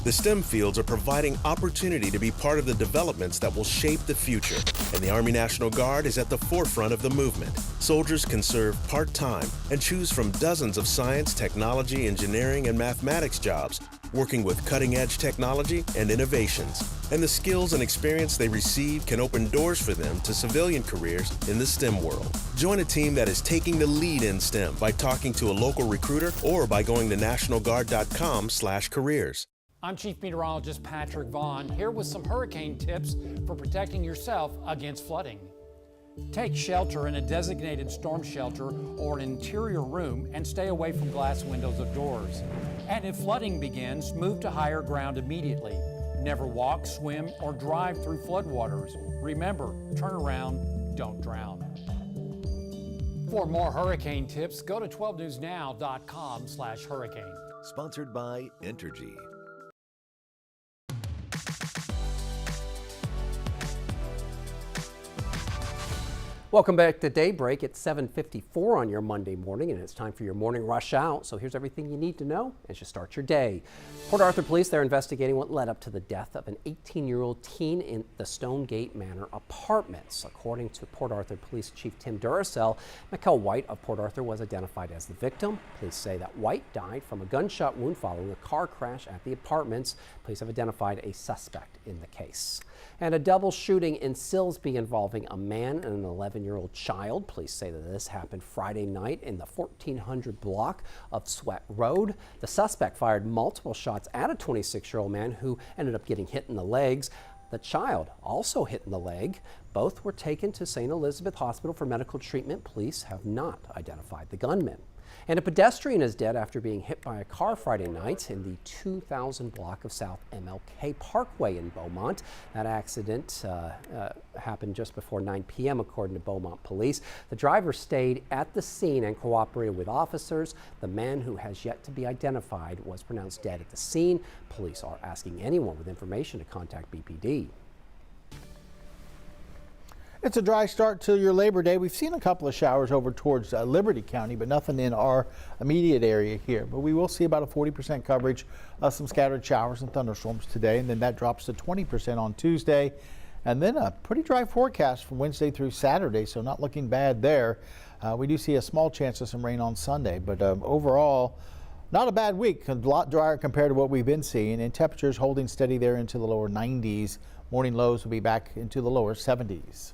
S32: The STEM fields are providing opportunity to be part of the developments that will shape the future, and the Army National Guard is at the forefront of the movement. Soldiers can serve part-time and choose from dozens of science, technology, engineering, and mathematics jobs, working with cutting-edge technology and innovations. And the skills and experience they receive can open doors for them to civilian careers in the STEM world. Join a team that is taking the lead in STEM by talking to a local recruiter or by going to nationalguard.com/careers.
S33: I'm Chief Meteorologist Patrick Vaughn, here with some hurricane tips for protecting yourself against flooding. Take shelter in a designated storm shelter or an interior room and stay away from glass windows of doors. And if flooding begins, move to higher ground immediately. Never walk, swim, or drive through floodwaters. Remember, turn around, don't drown. For more hurricane tips, go to 12newsnow.com/hurricane.
S19: Sponsored by Entergy.
S1: Welcome back to Daybreak. It's 7:54 on your Monday morning, and it's time for your morning rush out. So here's everything you need to know as you start your day. Port Arthur police, they're investigating what led up to the death of an 18-year-old teen in the Stonegate Manor apartments. According to Port Arthur Police Chief Tim Duracell, Mikkel White of Port Arthur was identified as the victim. Police say that White died from a gunshot wound following a car crash at the apartments. Police have identified a suspect in the case. And a double shooting in Silsbee involving a man and an 11-year-old child. Police say that this happened Friday night in the 1400 block of Sweat Road. The suspect fired multiple shots at a 26-year-old man who ended up getting hit in the legs. The child also hit in the leg. Both were taken to St. Elizabeth Hospital for medical treatment. Police have not identified the gunman. And a pedestrian is dead after being hit by a car Friday night in the 2000 block of South MLK Parkway in Beaumont. That accident happened just before 9 p.m. according to Beaumont police. The driver stayed at the scene and cooperated with officers. The man, who has yet to be identified, was pronounced dead at the scene. Police are asking anyone with information to contact BPD.
S2: It's a dry start to your Labor Day. We've seen a couple of showers over towards Liberty County, but nothing in our immediate area here. But we will see about a 40% coverage of some scattered showers and thunderstorms today, and then that drops to 20% on Tuesday. And then a pretty dry forecast from Wednesday through Saturday, so not looking bad there. We do see a small chance of some rain on Sunday, but overall, not a bad week. A lot drier compared to what we've been seeing, and temperatures holding steady there into the lower 90s. Morning lows will be back into the lower 70s.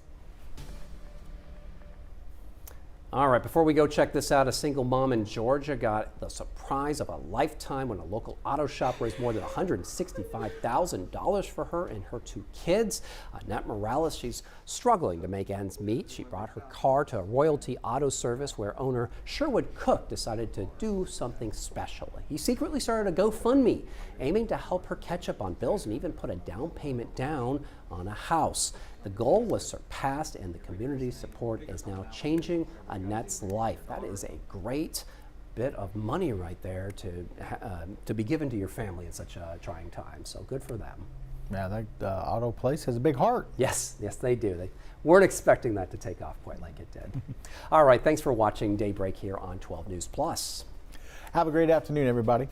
S1: All right, before we go, check this out. A single mom in Georgia got the surprise of a lifetime when a local auto shop raised more than $165,000 for her and her two kids. Annette Morales, she's struggling to make ends meet. She brought her car to a Royalty Auto Service where owner Sherwood Cook decided to do something special. He secretly started a GoFundMe aiming to help her catch up on bills and even put a down payment down on a house. The goal was surpassed, and the community support is now changing Annette's life. That is a great bit of money right there to be given to your family at such a trying time. So good for them.
S2: Yeah, that auto place has a big heart.
S1: Yes, they do. They weren't expecting that to take off quite like it did. All right, thanks for watching Daybreak here on 12 News Plus.
S2: Have a great afternoon, everybody.